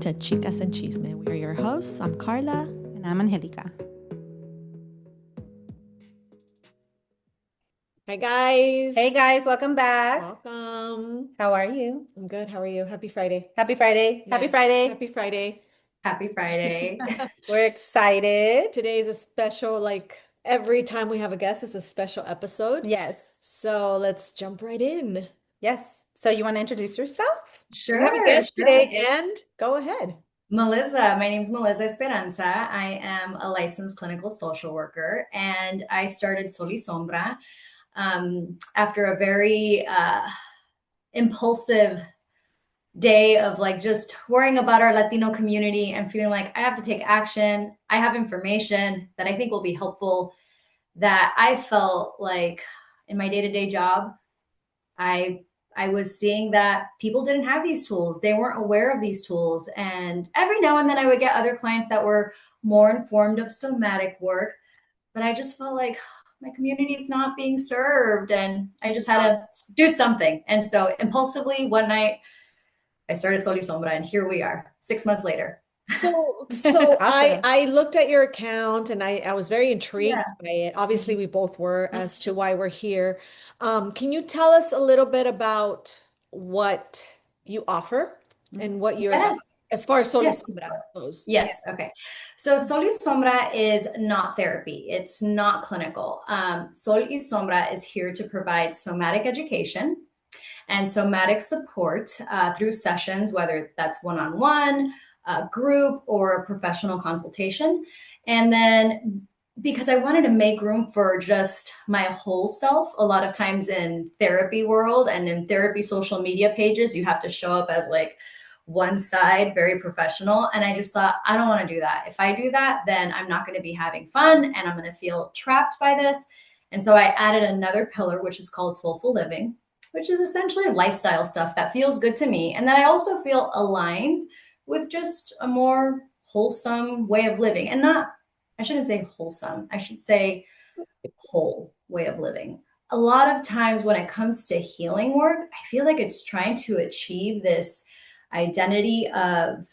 to Chicas and Chisme. We are your hosts. I'm Carla. And I'm Angelica. Hi, guys. Hey, guys. Welcome back. Welcome. How are you? I'm good. How are you? Happy Friday. Happy Friday. Happy Friday. Happy Friday. Happy Friday. We're excited. Today's a special, like every time we have a guest, it's a special episode. Yes. So let's jump right in. Yes. So you want to introduce yourself? Sure. We have a guest today, and go ahead. Melizza. My name is Melizza Esperanza. I am a licensed clinical social worker, and I started Soul Y Sombra after a very impulsive day of like just worrying about our Latino community and feeling like I have to take action. I have information that I think will be helpful, that I felt like in my day-to-day job, I was seeing that people didn't have these tools. They weren't aware of these tools. And every now and then I would get other clients that were more informed of somatic work, but I just felt like my community is not being served. And I just had to do something. And so impulsively one night I started Soul Y Sombra, and here we are 6 months later. So Awesome. I looked at your account and I was very intrigued Yeah. by it. Obviously, we both were as to why we're here. Can you tell us a little bit about what you offer and what you're Yes. as far as Soul Y Yes. Sombra goes? Yes. Okay. So Soul Y Sombra is not therapy. It's not clinical. Soul Y Sombra is here to provide somatic education and somatic support through sessions, whether that's one-on-one, group, or professional consultation. And then because I wanted to make room for just my whole self, a lot of times in therapy world and in therapy social media pages, you have to show up as like one side, very professional. And I just thought, I don't want to do that. If I do that, then I'm not going to be having fun and I'm going to feel trapped by this. And so I added another pillar, which is called soulful living, which is essentially lifestyle stuff that feels good to me. And that I also feel aligns with just a more wholesome way of living. And not, I shouldn't say wholesome, I should say whole way of living. A lot of times when it comes to healing work, I feel like it's trying to achieve this identity of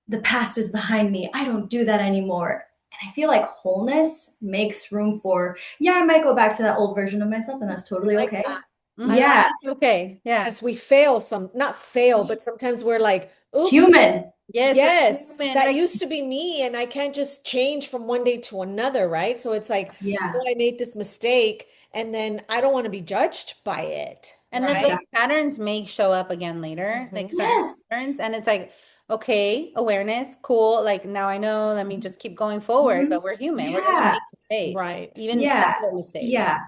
the past is behind me. I don't do that anymore. And I feel like wholeness makes room for, yeah, I might go back to that old version of myself, and that's totally Like okay. that. Yeah. Okay. Yeah. Yes, we fail not fail, but sometimes we're like, oops. Human. Yes. Yes, human, that like- used to be me, and I can't just change from one day to another, right? So it's like, Yeah. oh, I made this mistake, and then I don't want to be judged by it. And right? then those patterns may show up again later, like certain Yes. patterns. And it's like, okay, awareness, cool. Like now I know, let me just keep going forward. Mhm. But we're human. We're gonna Yeah. make mistakes. Right. Even Yeah. smaller mistakes. Yeah.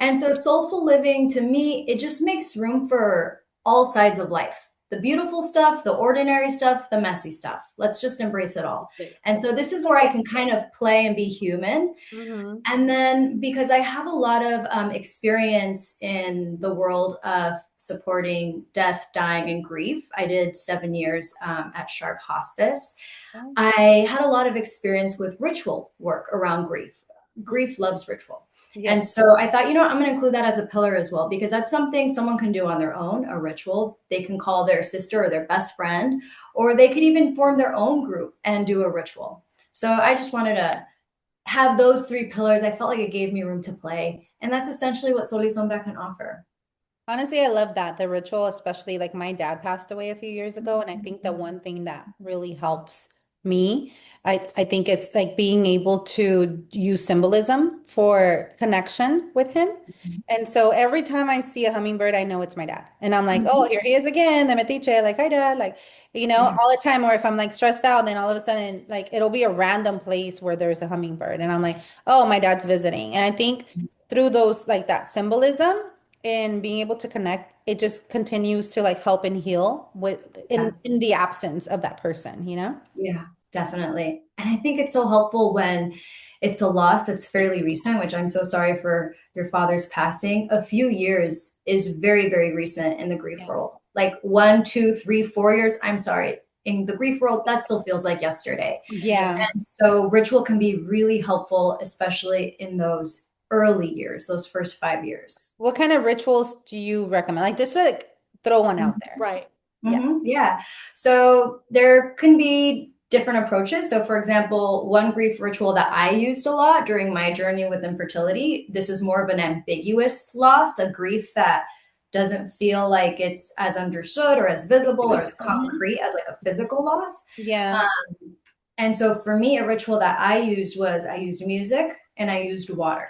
And so soulful living to me, it just makes room for all sides of life. The beautiful stuff, the ordinary stuff, the messy stuff. Let's just embrace it all. And so this is where I can kind of play and be human. Mhm. And then because I have a lot of experience in the world of supporting death, dying, and grief, I did 7 years at Sharp Hospice. Oh. I had a lot of experience with ritual work around grief. Grief loves ritual. Yeah. And so I thought, you know what, I'm going to include that as a pillar as well, because that's something someone can do on their own, a ritual. They can call their sister or their best friend, or they could even form their own group and do a ritual. So I just wanted to have those three pillars. I felt like it gave me room to play. And that's essentially what Soul Y Sombra can offer. Honestly, I love that. The ritual, especially like my dad passed away a few years ago. And I think the one thing that really helps me, I think it's like being able to use symbolism for connection with him. And so every time I see a hummingbird, I know it's my dad. And I'm like, oh, here he is again, the metiche, like, hi, dad, like, you know, all the time. Or if I'm like stressed out, then all of a sudden, like, it'll be a random place where there's a hummingbird. And I'm like, oh, my dad's visiting. And I think through those, like that symbolism and being able to connect, it just continues to like help and heal with in the absence of that person, you know? Yeah, definitely. And I think it's so helpful when it's a loss that's fairly recent, which I'm so sorry for your father's passing. A few years is very, very recent in the grief world. Like 1, 2, 3, 4 years. I'm sorry. In the grief world, that still feels like yesterday. Yeah. And so ritual can be really helpful, especially in those early years, those first 5 years. What kind of rituals do you recommend? Like just like throw one out there. Right. Yeah. Yeah. So there can be different approaches. So, for example, one grief ritual that I used a lot during my journey with infertility, this is more of an ambiguous loss, a grief that doesn't feel like it's as understood or as visible or as Mhm. concrete as like a physical loss. Yeah. And so for me, a ritual that I used was I used music and I used water.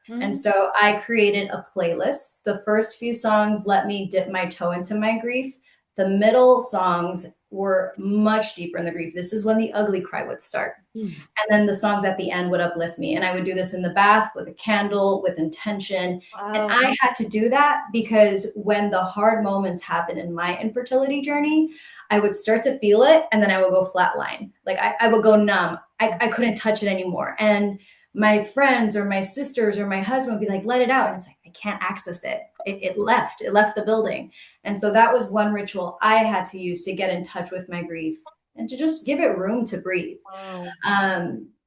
And Mhm. so I created a playlist. The first few songs let me dip my toe into my grief. The middle songs were much deeper in the grief. This is when the ugly cry would start. Mm. And then the songs at the end would uplift me. And I would do this in the bath with a candle, with intention. And Wow. I had to do that because when the hard moments happened in my infertility journey, I would start to feel it and then I would go flatline. Like I would go numb. I couldn't touch it anymore. And my friends or my sisters or my husband would be like, let it out. And it's like, I can't access it. It left the building. And so that was one ritual I had to use to get in touch with my grief and to just give it room to breathe. Wow.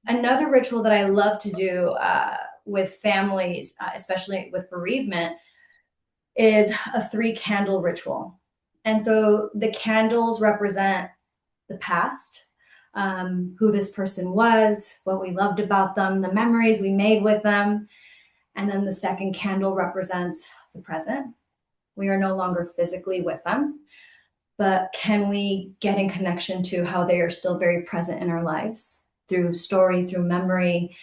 Another ritual that I love to do with families, especially with bereavement, is a 3 candle ritual. And so the candles represent the past, who this person was, what we loved about them, the memories we made with them. And then the second candle represents the present. We are no longer physically with them, but can we get in connection to how they are still very present in our lives through story, through memory,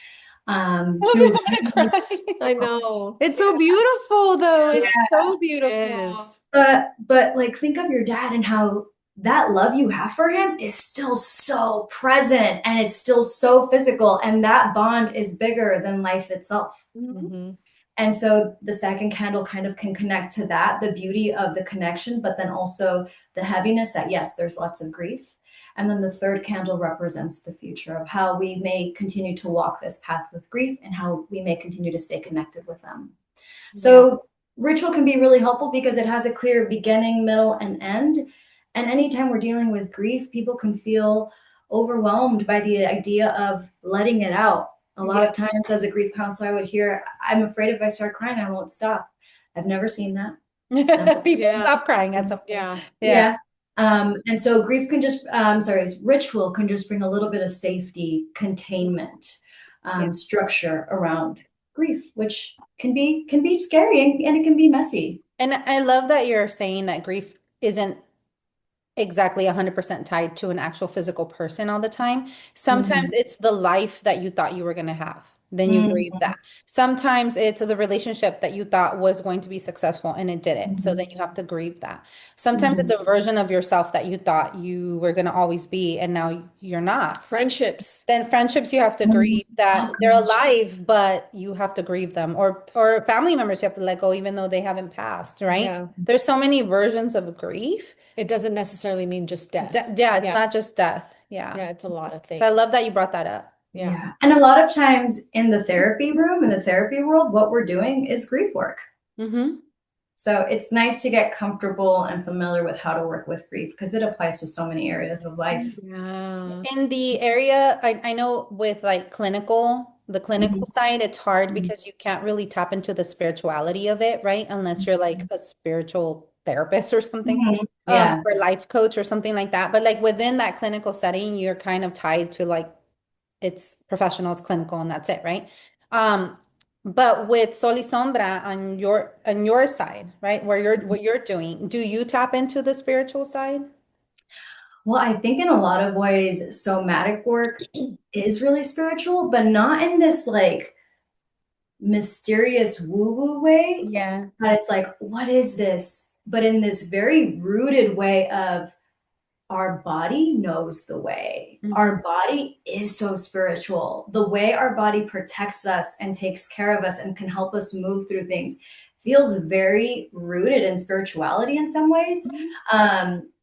through. Oh, I'm gonna cry. I know. It's so beautiful, though. It's so It beautiful. is. But like think of your dad and how that love you have for him is still so present and it's still so physical and that bond is bigger than life itself. Mhm. Mm-hmm. And so the second candle kind of can connect to that, the beauty of the connection, but then also the heaviness that, yes, there's lots of grief. And then the third candle represents the future of how we may continue to walk this path with grief and how we may continue to stay connected with them. Yeah. So ritual can be really helpful because it has a clear beginning, middle, and end. And anytime we're dealing with grief, people can feel overwhelmed by the idea of letting it out. A lot Yeah. of times as a grief counselor, I would hear, I'm afraid if I start crying, I won't stop. I've never seen that. It's never. People Yeah. stop crying at some point. Yeah. Yeah. Yeah. And so grief can just, ritual can just bring a little bit of safety, containment, Yeah. structure around grief, which can be scary and it can be messy. And I love that you're saying that grief isn't exactly 100% tied to an actual physical person all the time. Sometimes Mhm. it's the life that you thought you were going to have. Then you grieve Mhm. that. Sometimes it's the relationship that you thought was going to be successful and it didn't. So then Mhm. you have to grieve that. Sometimes it's Mhm. a version of yourself that you thought you were going to always be and now you're not. Friendships. Then friendships you have to Mhm. grieve that Oh they're gosh. alive, but you have to grieve them. Or family members you have to let go even though they haven't passed, right? Yeah. There's so many versions of grief. It doesn't necessarily mean just death. Yeah, it's Yeah. not just death. Yeah. Yeah, it's a lot of So I love things. that you brought that up. Yeah. Yeah. And a lot of times in the therapy room, in the therapy world, what we're doing is grief work. Mm-hmm. So it's nice to get comfortable and familiar with how to work with grief because it applies to so many areas of life. Yeah. In the area, I know with like the clinical Mhm. side, it's hard Mhm. because you can't really tap into the spirituality of it, right? Unless you're like a spiritual therapist or something, Mhm. Yeah. or life coach or something like that. But like within that clinical setting, you're kind of tied to like it's professional, it's clinical, and that's it, right? Um, but with Sol Y Sombra on your side, right, where you're what you're doing, do you tap into the spiritual side? Well, I think in a lot of ways, somatic work is really spiritual, but not in this like mysterious woo-woo way. Yeah. But it's like, what is this? But in this very rooted way of our body knows the way. Hmm. Our body is so spiritual. The way our body protects us and takes care of us and can help us move through things feels very rooted in spirituality in some ways.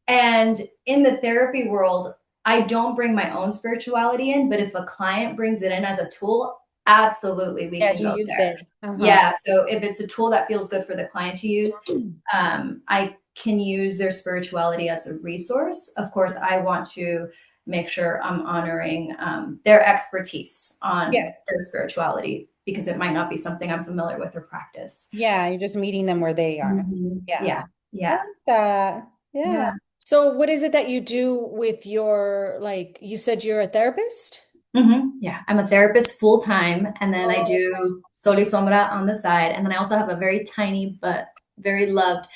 And in the therapy world, I don't bring my own spirituality in, but if a client brings it in as a tool, absolutely we Yeah, can you go used there. it. Uh-huh. Yeah. So if it's a tool that feels good for the client to use, I can use their spirituality as a resource. Of course, I want to make sure I'm honoring their expertise Yeah. on their spirituality because it might not be something I'm familiar with or practice. Yeah, you're just meeting them where they are. Mhm. Yeah. Yeah. I Yeah. like that. Yeah. Yeah. So what is it that you do with your, like, you said you're a therapist? Yeah, I'm a therapist full time, and then I Oh, do Soul Y Sombra on the side, and then I also have a very tiny but very loved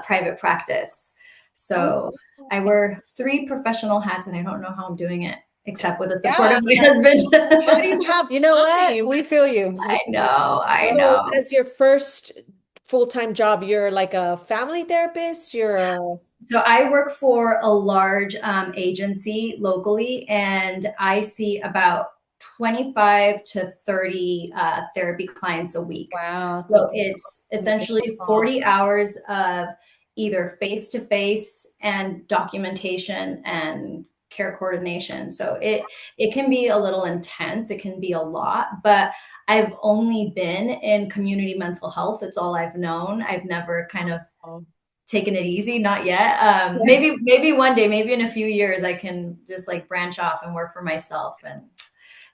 private practice. oh, So I wear three professional hats, and I don't know how I'm doing it except with the support yeah. of my husband. How do you have You know what? time? We feel you. I know, I So know. as your first full-time job, you're like a family therapist, you're a, So I work for a large agency locally, and I see about 25 to 30 therapy clients a week. Wow. So So it's amazing. essentially 40 hours of either face-to-face and documentation and care coordination. So it can be a little intense, it can be a lot, but I've only been in community mental health. It's all I've known. I've never kind of oh, taking it easy, not yet. Yeah. Maybe one day, maybe in a few years, I can just like branch off and work for myself and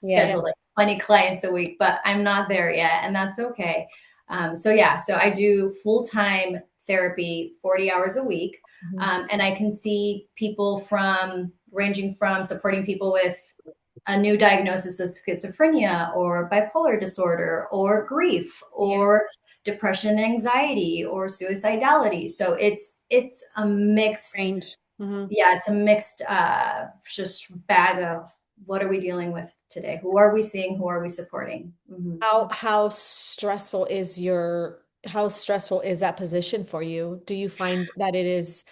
Yeah. yeah. schedule like 20 clients a week, but I'm not there yet, and that's okay. So yeah, so I do full-time therapy, 40 hours a week, Mhm. and I can see people from ranging from supporting people with a new diagnosis of schizophrenia or bipolar disorder or grief Yeah. or depression and anxiety or suicidality. So it's a mixed, Range. Hmm. yeah, it's a mixed just bag of what are we dealing with today? Who are we seeing? Who are we supporting? How stressful is how stressful is that position for you? Do you find that it is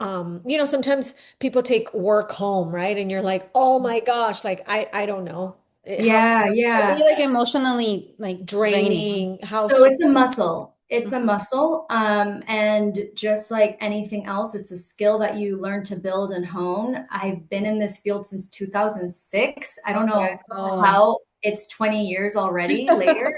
sometimes people take work home, right? And you're like, "Oh my gosh, like I don't know. How Yeah, It'd yeah. be like emotionally like draining. draining, how So it's a muscle. It's a Mhm. muscle. And just like anything else, it's a skill that you learn to build and hone. I've been in this field since 2006. I don't know Wow. how it's 20 years already later.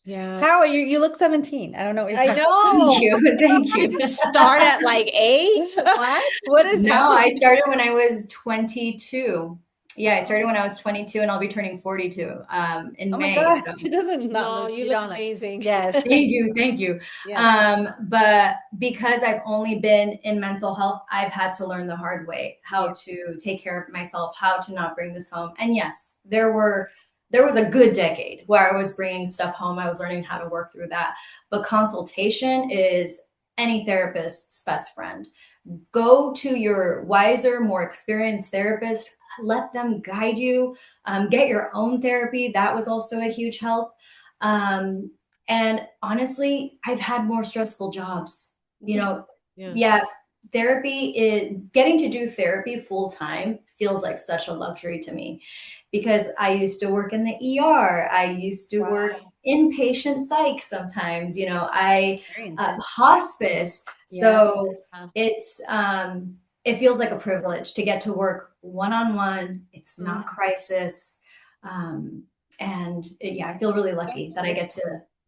yeah. How are you? You look 17. I don't know what you're I talking Thank know. you. Thank Did you. you start at like 8? What? What is No, I happening? started when I was 22. Yeah, I started when I was 22, and I'll be turning 42 in Oh my May. God. So It doesn't not No, look, you you look don't look. amazing. Yes. thank you, thank you. Yeah. But because I've only been in mental health, I've had to learn the hard way how Yeah. to take care of myself, how to not bring this home. And yes, there was a good decade where I was bringing stuff home. I was learning how to work through that. But consultation is any therapist's best friend. Go to your wiser, more experienced therapist. Let them guide you. Get your own therapy. That was also a huge help. Um, and honestly, I've had more stressful jobs. You know, Yeah. yeah, therapy is getting to do therapy full time feels like such a luxury to me because I used to work in the ER. I used to work Wow. inpatient psych sometimes. I Very intense. hospice. Yeah. So it feels like a privilege to get to work one on one. It's not Mhm. crisis. Yeah, I feel really lucky that I get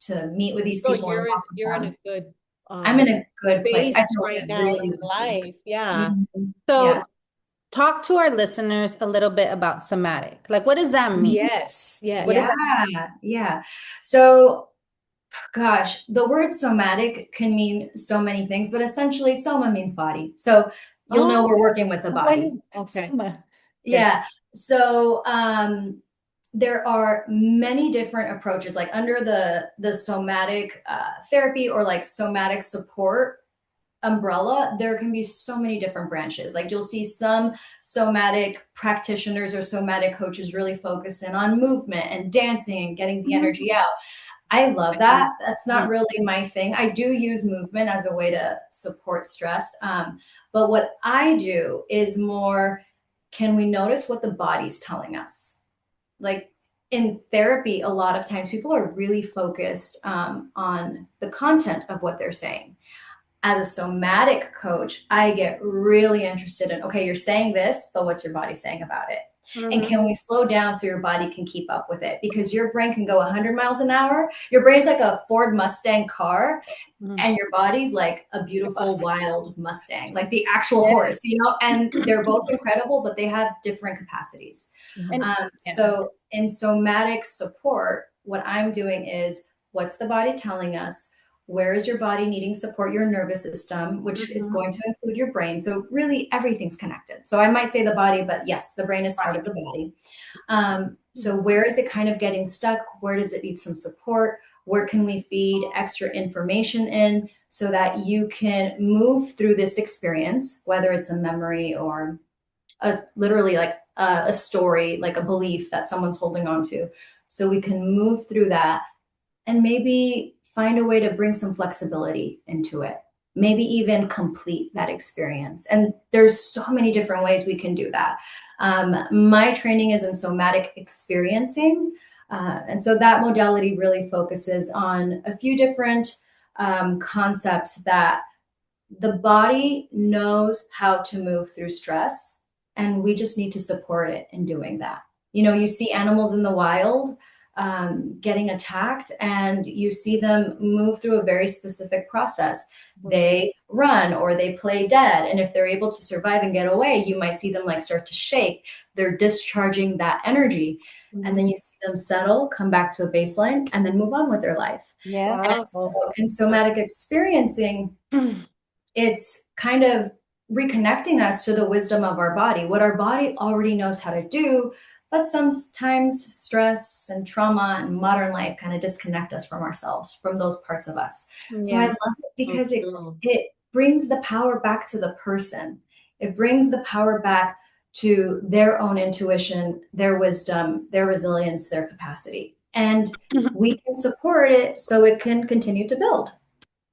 to meet with these So people and walk with you're in a them. good I'm in a good place. I space feel right good, now really in your lucky. life. Yeah. Yeah. So talk to our listeners a little bit about somatic. Like, what does that mean? Yes. What does Yes. Yeah, that yeah. So, gosh, the word somatic can mean so many things, but essentially, soma means body. So you'll know Oh, we're working with the Oh, I body. knew. okay. Soma. Good. Yeah. So there are many different approaches, like under the somatic therapy or like somatic support umbrella, there can be so many different branches. Like you'll see some somatic practitioners or somatic coaches really focus in on movement and dancing and getting the energy out. I love that. That's not Mhm. really my thing. I do use movement as a way to support stress. But what I do is more, can we notice what the body's telling us? Like in therapy, a lot of times people are really focused on the content of what they're saying. As a somatic coach, I get really interested in, okay, you're saying this, but what's your body saying about it? And Mhm. can we slow down so your body can keep up with it? Because your brain can go 100 miles an hour. Your brain's like a Ford Mustang car, Mhm. and your body's like a beautiful Bus. wild Mustang, like the actual Yeah. horse, and they're both incredible, but they have different capacities. Mhm. And yeah. So in somatic support, what I'm doing is what's the body telling us? Where is your body needing support? Your nervous system, which is Mhm. going to include your brain. So really everything's connected. So I might say the body, but yes, the brain is part of the body. So where is it kind of getting stuck? Where does it need some support? Where can we feed extra information in so that you can move through this experience, whether it's a memory or literally like a story, like a belief that someone's holding on to. So we can move through that and maybe find a way to bring some flexibility into it. Maybe even complete that experience. And there's so many different ways we can do that. My training is in somatic experiencing. And so that modality really focuses on a few different concepts that the body knows how to move through stress, and we just need to support it in doing that. You know, you see animals in the wild getting attacked, and you see them move through a very specific process. They run or they play dead. And if they're able to survive and get away, you might see them like start to shake. They're discharging that energy. And then you see them settle, come back to a baseline, and then move on with their life. Yeah. And so Wow. in somatic experiencing, it's kind of reconnecting us to the wisdom of our body, what our body already knows how to do. But sometimes stress and trauma and modern life kind of disconnect us from ourselves, from those parts of us. So I Yeah. love it So because true. it brings the power back to the person. It brings the power back to their own intuition, their wisdom, their resilience, their capacity. And we can support it so it can continue to build.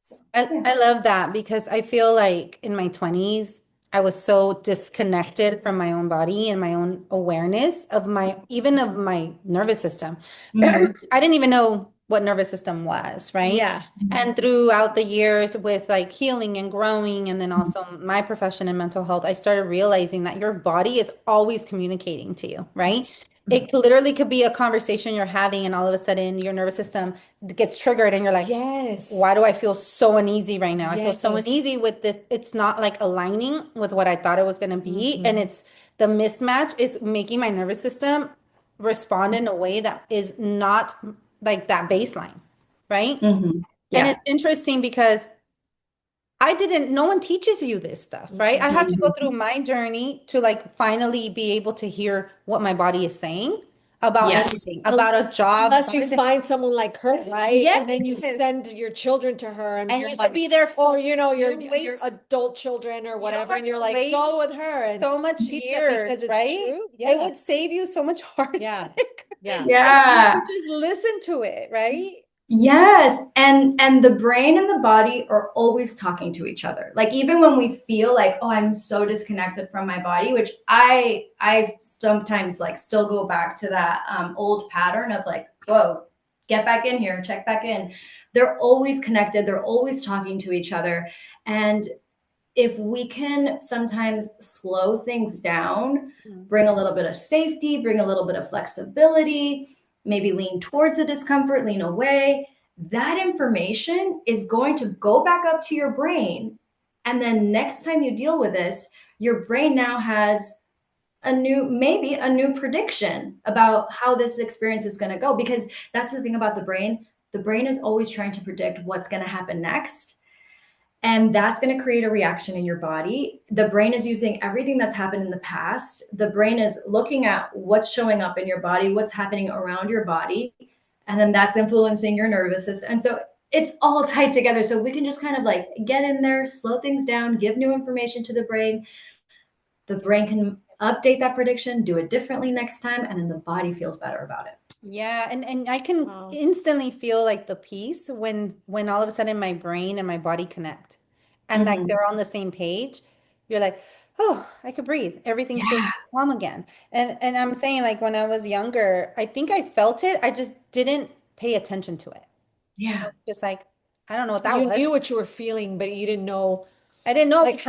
So, yeah. I love that because I feel like in my 20s, I was so disconnected from my own body and my own awareness of my, even of my nervous system. Mhm. I didn't even know what nervous system was, right? Yeah. And throughout the years with like healing and growing, and then also my profession in mental health, I started realizing that your body is always communicating to you, right? Yes. It literally could be a conversation you're having, and all of a sudden your nervous system gets triggered, and you're like, Yes. why do I feel so uneasy right now? I feel so Yes. uneasy with this. It's not like aligning with what I thought it was going to be. And Mhm. it's the mismatch is making my nervous system respond in a way that is not like that baseline, right? Mhm. And Yeah. it's interesting because I didn't, no one teaches you this stuff, right? I had to go Mhm. through my journey to like finally be able to hear what my body is saying about Yes. everything, about a job, Unless about you a different, find someone like her, right? yes. And then you send your children to her and And you're you could like, be there, or your you don't your waste, adult children or you don't whatever, have and you're to like, waste go with her and so much teach them because years, it's right? true. It Yeah. would save you so much heartache Yeah. Yeah. if you Yeah. could just listen to it, right? Yes. And the brain and the body are always talking to each other. Like even when we feel like, oh, I'm so disconnected from my body, which I sometimes like still go back to that old pattern of like, whoa, get back in here, check back in. They're always connected. They're always talking to each other. And if we can sometimes slow things down, Mhm. bring a little bit of safety, bring a little bit of flexibility, maybe lean towards the discomfort, lean away, that information is going to go back up to your brain. And then next time you deal with this, your brain now has maybe a new prediction about how this experience is going to go. Because that's the thing about the brain. The brain is always trying to predict what's going to happen next, and that's going to create a reaction in your body. The brain is using everything that's happened in the past. The brain is looking at what's showing up in your body, what's happening around your body, and then that's influencing your nervous system. And so it's all tied together. So we can just kind of like get in there, slow things down, give new information to the brain. The brain can update that prediction, do it differently next time, and then the body feels better about it. Yeah, and I can Wow. instantly feel like the peace when all of a sudden my brain and my body connect and like Mhm. they're on the same page. You're like, oh, I could breathe. Everything feels Yeah. calm again. And I'm saying like when I was younger, I think I felt it. I just didn't pay attention to it. Yeah. Just like, I don't know what that You knew was. what you were feeling, but you didn't know I didn't know if like it's,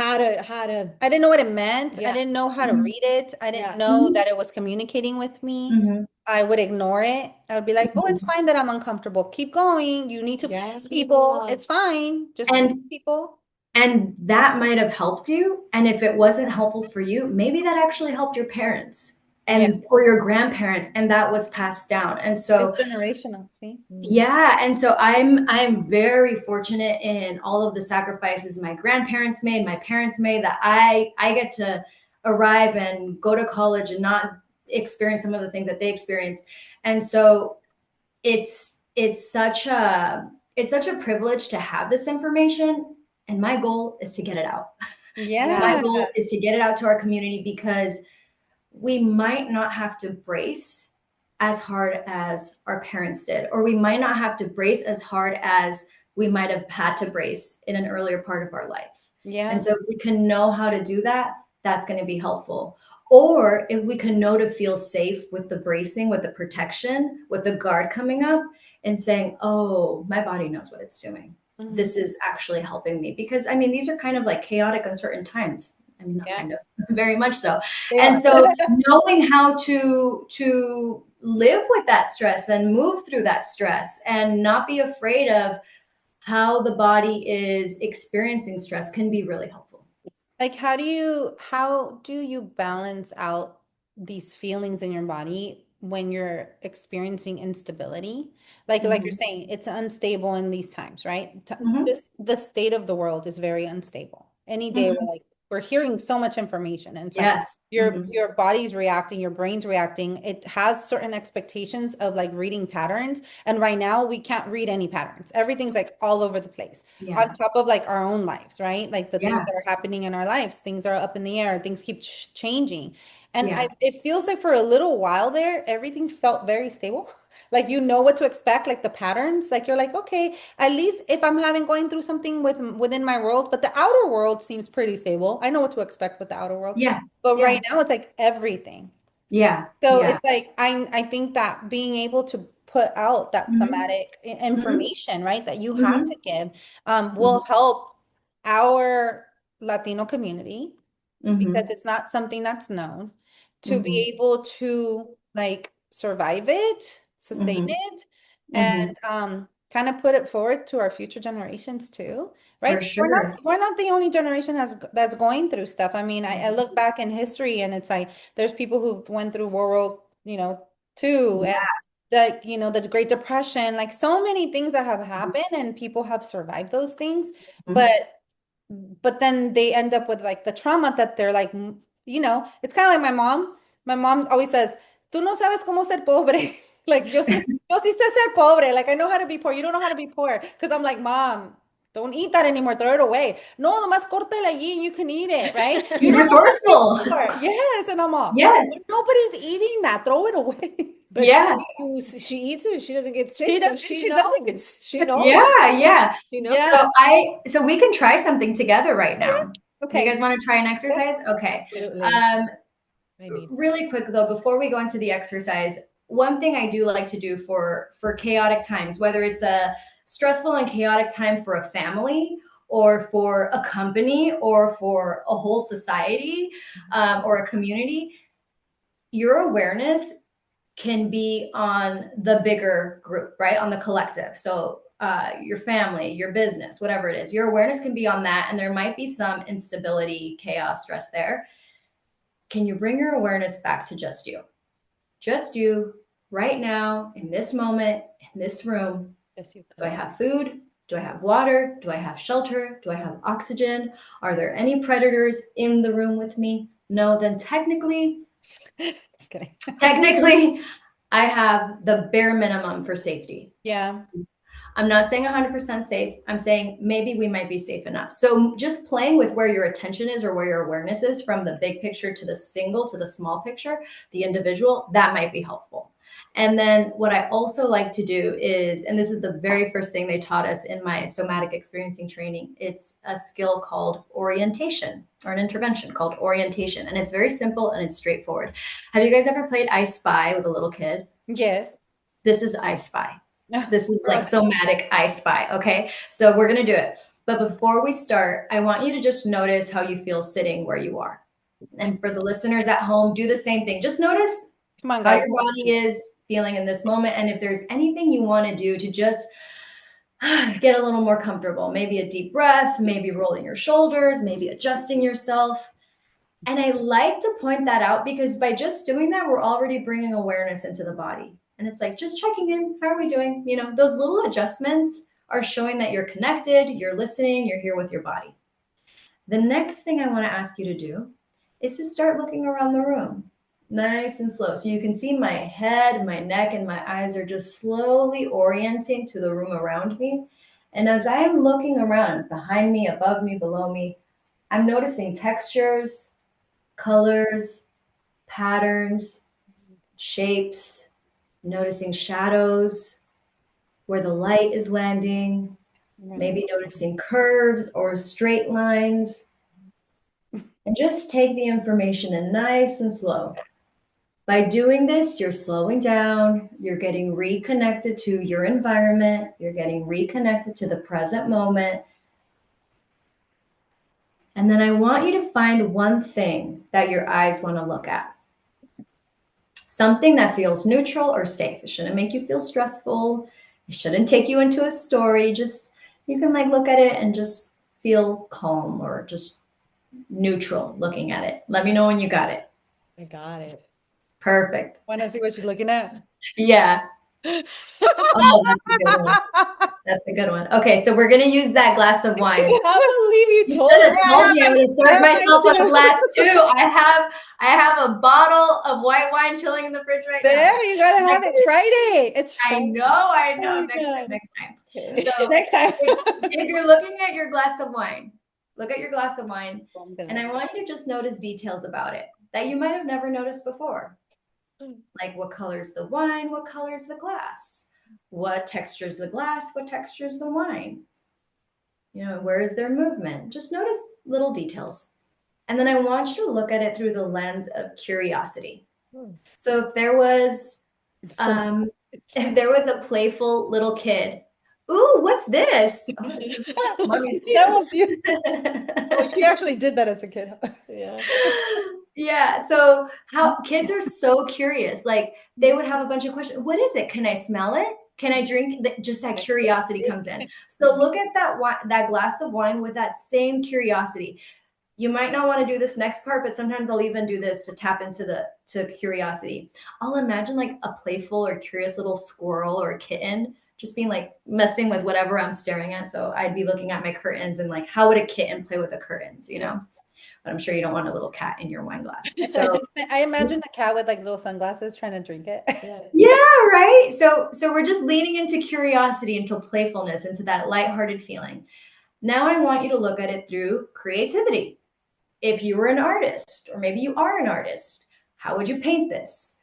how to I didn't know what it meant. I yeah. didn't know how to Mhm. read it. I didn't Yeah. know that it was communicating with me. Mhm. I would ignore it. I would be like, oh, it's Mhm. fine that I'm uncomfortable. Keep going. You need to Yeah. please people. It's fine. Just And please people. And that might have helped you. And if it wasn't helpful for you, maybe that actually helped your parents. Yeah. and or your grandparents, and that was passed down. And It's so generational. See? yeah, and so I'm very fortunate in all of the sacrifices my grandparents made, my parents made, that I get to arrive and go to college and not experience some of the things that they experienced. And so it's such a privilege to have this information, and my goal is to get it out. My Yeah. Yeah. goal is to get it out to our community, because we might not have to brace as hard as our parents did, or we might not have to brace as hard as we might have had to brace in an earlier part of our life. And Yeah. so, if we can know how to do that, that's going to be helpful. Or if we can know to feel safe with the bracing, with the protection, with the guard coming up and saying, oh, my body knows what it's doing. Mhm. This is actually helping me. Because I mean, these are kind of like chaotic, uncertain times. I mean, not Yeah. kind of, very much so. They And are. so knowing how to live with that stress and move through that stress and not be afraid of how the body is experiencing stress can be really helpful. Like, how do you balance out these feelings in your body when you're experiencing instability? Like you're Mhm. saying, it's unstable in these times, right? Mhm. Just the state of the world is very unstable. Any day Mhm. we're hearing so much information, and it's like Yes. your Mhm. your body's reacting, your brain's reacting. It has certain expectations of like reading patterns, and right now we can't read any patterns. Everything's like all over the place on Yeah. top of like our own lives, right? Like the things Yeah. that are happening in our lives, things are up in the air, things keep changing. And Yeah. it feels like for a little while there, everything felt very stable. Like you know what to expect, like the patterns. Like you're like, okay, at least if I'm having going through something within my world, but the outer world seems pretty stable. I know what to expect with the outer world. Yeah. But right Yeah. now it's like everything. Yeah. So Yeah. it's like I think that being able to put out that Mhm. somatic Mhm. information, right, that you have to Mhm. give, will Mhm. help our Latino community because Mhm. it's not something that's known to Mhm. be able to like survive it, sustain Mhm. it, Mhm. and kind of put it forward to our future generations too, For right? We're not sure. we're not the only generation that's going through stuff. I mean, I look back in history and it's like there's people who went through World War, II Yeah. and the Great Depression, like so many things that have happened and people have survived those things, Mhm. but then they end up with like the trauma that they're like, it's kind of like my mom. My mom always says, "Tú no sabes cómo ser pobre." Like, yo sí sé ser pobre. Like, I know how to be poor. You don't know how to be poor. Because I'm like, Mom, don't eat that anymore. Throw it away. No, nomás córtela allí and you can eat it, right? You She's don't know how to be resourceful. poor. Yes, and I'm all, Yes. nobody's eating that. Throw it away. But Yeah. she eats it, she doesn't get sick, She so does. she She doesn't get knows. She knows. Yeah. Yeah. She knows. Yeah. So we can try something together right now. You Okay. guys want to try an Yeah, exercise? Okay. absolutely. Um, I need. really quick though, before we go into the exercise, one thing I do like to do for chaotic times, whether it's a stressful and chaotic time for a family or for a company or for a whole society, or a community, your awareness can be on the bigger group, right? On the collective. So your family, your business, whatever it is, your awareness can be on that. And there might be some instability, chaos, stress there. Can you bring your awareness back to just you right now, in this moment, in this room? Yes, you Do I can. have food? Do I have water? Do I have shelter? Do I have oxygen? Are there any predators in the room with me? No, then Just kidding. technically, I have the bare minimum for safety. Yeah. I'm not saying 100% safe. I'm saying maybe we might be safe enough. So just playing with where your attention is or where your awareness is, from the big picture to the single to the small picture, the individual, that might be helpful. And then what I also like to do is, and this is the very first thing they taught us in my somatic experiencing training, it's a skill called orientation, or an intervention called orientation. And it's very simple and it's straightforward. Have you guys ever played I Spy with a little kid? Yes. This is I Spy. This is like Right. somatic I Spy. Okay. So we're going to do it. But before we start, I want you to just notice how you feel sitting where you are. And for the listeners at home, do the same thing. Just notice Come on, how guys. your body is feeling in this moment. And if there's anything you want to do to just get a little more comfortable, maybe a deep breath, maybe rolling your shoulders, maybe adjusting yourself. And I like to point that out because by just doing that, we're already bringing awareness into the body. And it's like, just checking in. How are we doing? You know, those little adjustments are showing that you're connected, you're listening, you're here with your body. The next thing I want to ask you to do is to start looking around the room nice and slow. So you can see my head, my neck, and my eyes are just slowly orienting to the room around me. And as I am looking around behind me, above me, below me, I'm noticing textures, colors, patterns, shapes, noticing shadows, where the light is landing, maybe noticing curves or straight lines. And just take the information in nice and slow. By doing this, you're slowing down, you're getting reconnected to your environment, you're getting reconnected to the present moment. And then I want you to find one thing that your eyes want to look at. Something that feels neutral or safe. It shouldn't make you feel stressful. It shouldn't take you into a story. Just, you can like look at it and just feel calm or just neutral looking at it. Let me know when you got it. I got it. Perfect. Want to see what she's looking at? Yeah. Oh, that's a good one. That's a good one. Okay, so we're gonna use that glass of wine. I can't believe you You told should have me. told me. I'm gonna serve myself too. a glass too. I have a bottle of white wine chilling in the fridge right now. There, you gotta have it. It's Friday. It's I Friday. know. Oh my Next time, God. next time. Okay. So Next time. if you're looking at your glass of wine, look at your glass of wine, I'm and I gonna- want you to just notice details about it that you might have never noticed before. Like what color is the wine? What color is the glass? What texture is the glass? What texture is the wine? You know, where is their movement? Just notice little details. And then I want you to look at it through the lens of curiosity. So if there was a playful little kid, ooh, what's this? Oh, this is mommy's That was juice. you. Oh, she actually did that as a kid. Yeah. Yeah. So how kids are so curious. Like they would have a bunch of questions. What is it? Can I smell it? Can I drink? Just that curiosity comes in. So look at that glass of wine with that same curiosity. You might not want to do this next part, but sometimes I'll even do this to tap into to curiosity. I'll imagine like a playful or curious little squirrel or a kitten just being like messing with whatever I'm staring at. So I'd be looking at my curtains and like, how would a kitten play with the curtains, you know? But I'm sure you don't want a little cat in your wine glass. So I imagine a cat with like little sunglasses trying to drink it. yeah, right. So we're just leaning into curiosity, into playfulness, into that lighthearted feeling. Now I want you to look at it through creativity. If you were an artist, or maybe you are an artist, how would you paint this?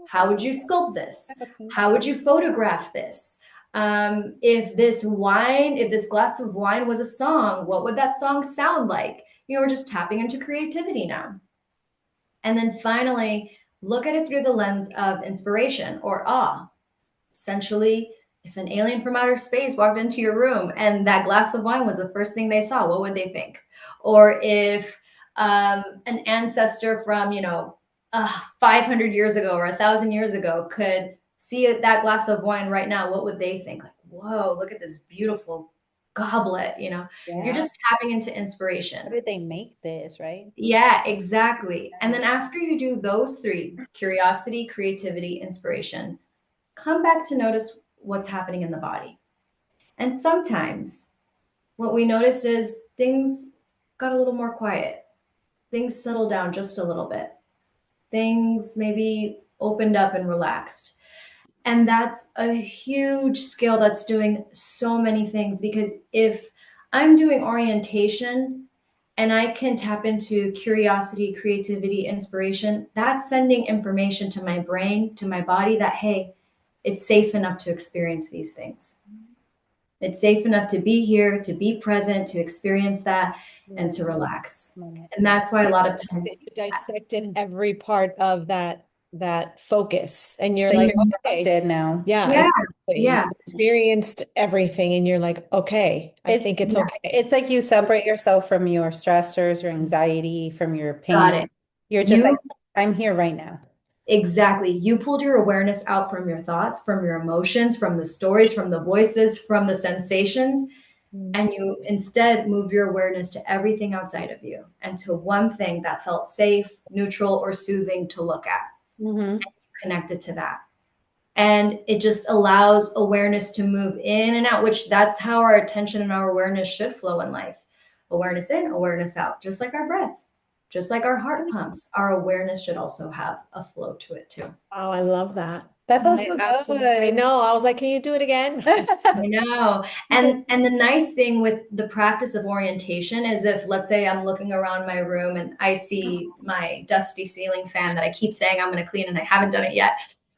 How would you sculpt this? How would you photograph this? If this glass of wine was a song, what would that song sound like? You know, we're just tapping into creativity now. And then finally, look at it through the lens of inspiration or awe. Essentially, if an alien from outer space walked into your room and that glass of wine was the first thing they saw, what would they think? Or if an ancestor from, 500 years ago or 1,000 years ago could see that glass of wine right now, what would they think? Like, whoa, look at this beautiful goblet, You're just tapping into How inspiration. did they make this, right? Yeah, exactly. And then after you do those three, curiosity, creativity, inspiration, come back to notice what's happening in the body. And sometimes what we notice is things got a little more quiet. Things settled down just a little bit. Things maybe opened up and relaxed. And that's a huge skill that's doing so many things because if I'm doing orientation and I can tap into curiosity, creativity, inspiration, that's sending information to my brain, to my body that, hey, it's safe enough to experience these things. It's safe enough to be here, to be present, to experience that, and to relax. And that's why a lot of times You dissected every part of that focus, and you're Like like, you're okay, dead now. yeah, yeah, exactly. yeah, You've experienced everything, and you're like, okay, I think it's okay. It's like you separate yourself from your stressors, your anxiety, from your got pain. it. You're just You like, I'm here right now. exactly. You pulled your awareness out from your thoughts, from your emotions, from the stories, from the voices, from the sensations, and you instead move your awareness to everything outside of you and to one thing that felt safe, neutral, or soothing to look at. Mm-hmm. Connect it to that. And it just allows awareness to move in and out, which that's how our attention and our awareness should flow in life. Awareness in, awareness out, just like our breath, just like our heart pumps. Our awareness should also have a flow to it too. Oh, I love that. That feels I so absolutely, I good. know. I was like, can you do it again? I know. And the nice thing with the practice of orientation is if let's say I'm looking around my room and I see my dusty ceiling fan that I keep saying I'm going to clean and I haven't done it yet.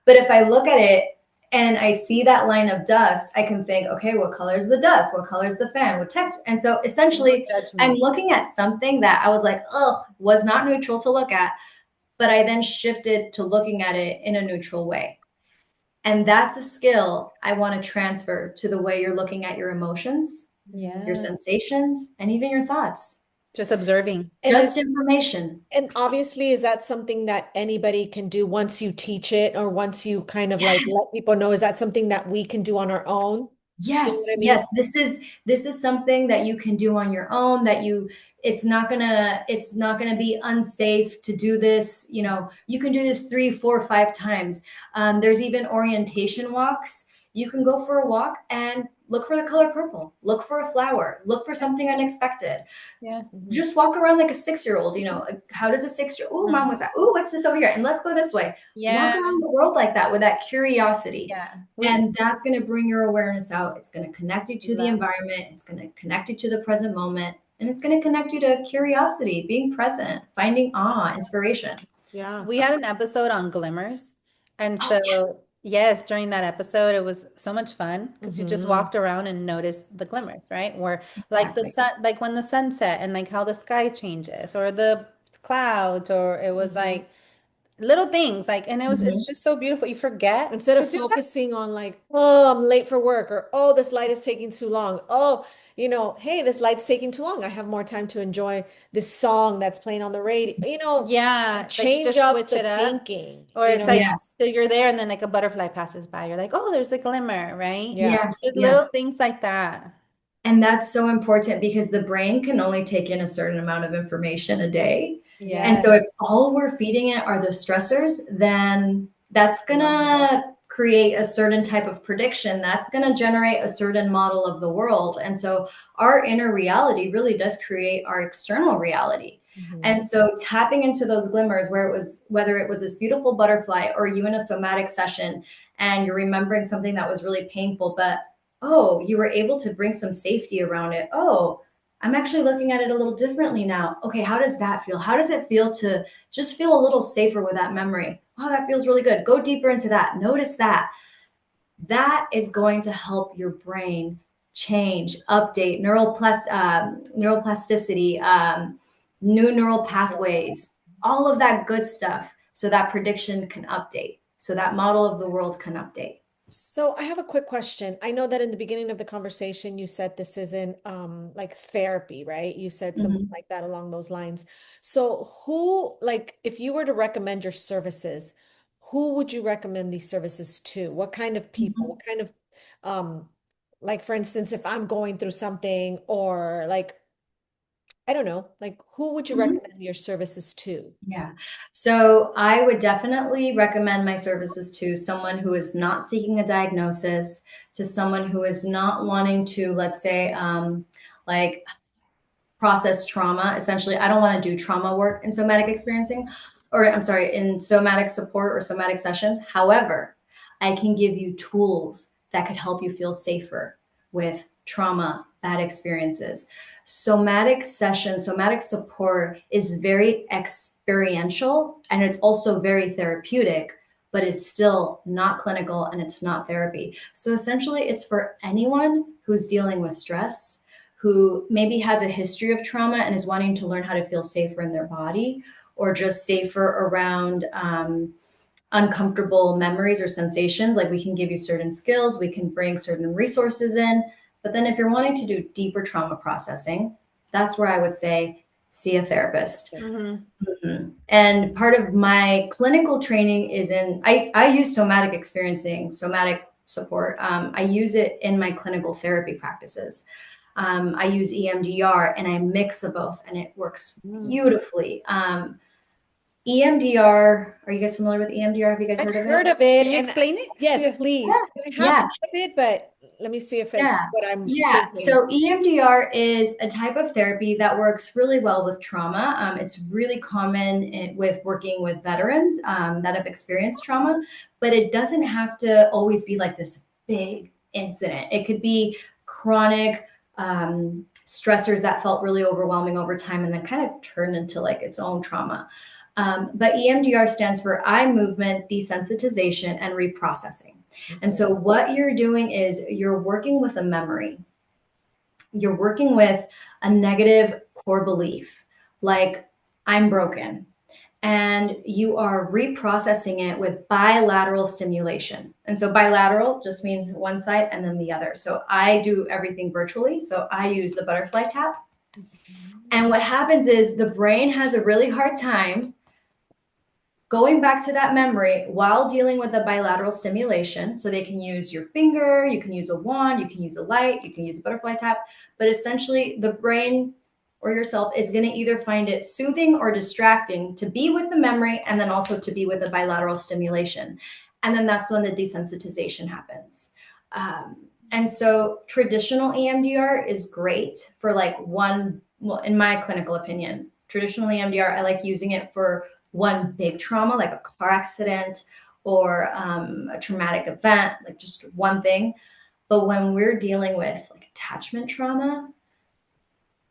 But if I look at it and I see that line of dust, I can think, okay, what color is the dust? What color is the fan? What text? And so No essentially I'm judgment. looking at something that I was like, oh, was not neutral to look at, but I then shifted to looking at it in a neutral way. And that's a skill I want to transfer to the way you're looking at your emotions, your Yeah. sensations, and even your thoughts. Just observing. And Just information. and obviously, is that something that anybody can do once you teach it or once you kind of like Yes. let people know? Is that something that we can do on our own? You know what Yes, I mean? yes. This is something that you can do on your own that you it's not gonna be unsafe to do this. You can do this 3, 4, 5 times. There's even orientation walks. You can go for a walk and look for the color purple, look for a flower, look for something unexpected. Yeah. Mhm. Just walk around like a 6-year-old. Like, how does a 6-year? Oh, mom Mhm. was that? Oh, what's this over here? And let's go this way. Walk Yeah. around the world like that with that curiosity. Yeah. And that's going to bring your awareness out. It's going to connect you We to the love. environment. It's going to connect you to the present moment. And it's going to connect you to curiosity, being present, finding awe, inspiration. Yeah. We So, had an episode on glimmers. And oh, so, yes, during that episode, it was so much fun because you just Hmm. walked around and noticed the glimmers, right? Or yeah, like the exactly. sun, like when the sun set and like how the sky changes, or the clouds, or it was Hmm. like little things, like, and it's Mhm. just so beautiful. You forget Instead to of do that. focusing on like, oh, I'm late for work, or oh, this light is taking too long. Oh, hey, this light's taking too long. I have more time to enjoy this song that's playing on the radio. Yeah, like you Change just up switch the it up. thinking. Or You it's know what I like, mean? Yes. so you're there and then like a butterfly passes by. You're like, oh, there's a glimmer, right? Yeah. Yes. Just little Yes. things like that. And that's so important because the brain can only take in a certain amount of information a day. And Yeah. so Yes. if all we're feeding it are the stressors, then that's going Wrong. to create a certain type of prediction. That's going to generate a certain model of the world. And so our inner reality really does create our external reality. Hmm. And so tapping into those glimmers whether it was this beautiful butterfly or you in a somatic session and you're remembering something that was really painful, but oh, you were able to bring some safety around it. Oh, I'm actually looking at it a little differently now. Okay, how does that feel? How does it feel to just feel a little safer with that memory? Oh, that feels really good. Go deeper into that. Notice that. That is going to help your brain change, update neuroplasticity, new neural pathways, all of that good stuff, so that prediction can update, so that model of the world can update. So I have a quick question. I know that in the beginning of the conversation, you said this isn't like therapy, right? You said something Mhm. like that along those lines. So like, if you were to recommend your services, who would you recommend these services to? What kind of people? Mhm. What kind of, um, like for instance, if I'm going through something or like, I don't know, like who would you Mhm. recommend your services to? Yeah. So I would definitely recommend my services to someone who is not seeking a diagnosis, to someone who is not wanting to, let's say, like process trauma. Essentially, I don't want to do trauma work in somatic experiencing, or I'm sorry, in somatic support or somatic sessions. However, I can give you tools that could help you feel safer with trauma, bad experiences. Somatic sessions, somatic support is very experiential and it's also very therapeutic, but it's still not clinical and it's not therapy. So essentially, it's for anyone who's dealing with stress, who maybe has a history of trauma and is wanting to learn how to feel safer in their body or just safer around uncomfortable memories or sensations. Like we can give you certain skills, we can bring certain resources in. But then if you're wanting to do deeper trauma processing, that's where I would say see a therapist. Hmm. Mhm. And part of my clinical training is I use somatic experiencing, somatic support. I use it in my clinical therapy practices. I use EMDR, and I mix of both, and it works beautifully. EMDR, are you guys familiar with EMDR? Have you guys I've heard of it? heard of it. Can you And explain it? yes, Yeah. please. I have Yeah. heard of it, but let me see if it's Yeah. what I'm Yeah. thinking. So EMDR is a type of therapy that works really well with trauma. It's really common with working with veterans that have experienced trauma, but it doesn't have to always be like this big incident. It could be chronic stressors that felt really overwhelming over time and then kind of turned into like its own trauma. But EMDR stands for eye movement desensitization and reprocessing. And so what you're doing is you're working with a memory. You're working with a negative core belief, like I'm broken. And you are reprocessing it with bilateral stimulation. And so bilateral just means one side and then the other. So I do everything virtually. So I use the butterfly tap. And what happens is the brain has a really hard time going back to that memory while dealing with a bilateral stimulation. So they can use your finger, you can use a wand, you can use a light, you can use a butterfly tap, but essentially the brain or yourself is going to either find it soothing or distracting to be with the memory and then also to be with the bilateral stimulation. And then that's when the desensitization happens. And so traditional EMDR is great for like one, well, in my clinical opinion, traditional EMDR, I like using it for one big trauma, like a car accident or a traumatic event, like just one thing. But when we're dealing with like attachment trauma,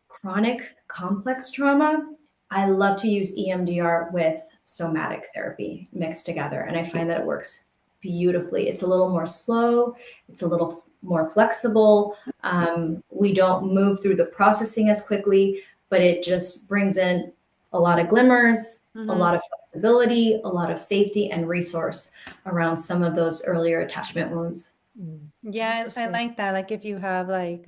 chronic complex trauma, I love to use EMDR with somatic therapy mixed together. And I find that it works beautifully. It's a little more slow, it's a little more flexible. We don't move through the processing as quickly, but it just brings in a lot of glimmers, a lot of flexibility, a lot of safety and resource around some of those earlier attachment wounds. Yeah, I Interesting. like that. Like if you have like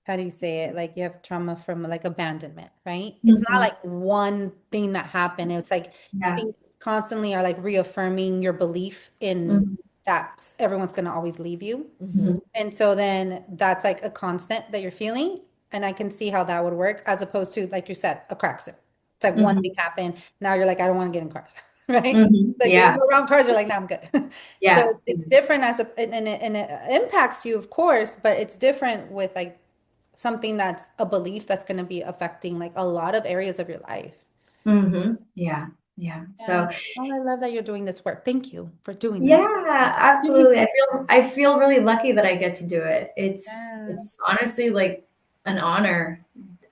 how do you say it? Like you have trauma from like abandonment, right? It's not like one thing that happened. It's like Yeah. things constantly are like reaffirming your belief in Mhm. that everyone's gonna always leave you. Mhm. And so then that's like a constant that you're feeling. And I can see how that would work as opposed to, like you said, a car accident. It's like one Mhm. thing happened. Now you're like, I don't want to get in cars, right? Mhm. Like if Yeah. you're around cars, you're like, no, I'm good. So Yeah. it's different as a, and it impacts you, of course, but it's different with like something that's a belief that's going to be affecting like a lot of areas of your life. Yeah. Yeah. Yeah. So Oh, I love that you're doing this work. Thank you for doing this. yeah, absolutely. I feel really lucky that I get to do it. It's Yeah. it's honestly like an honor.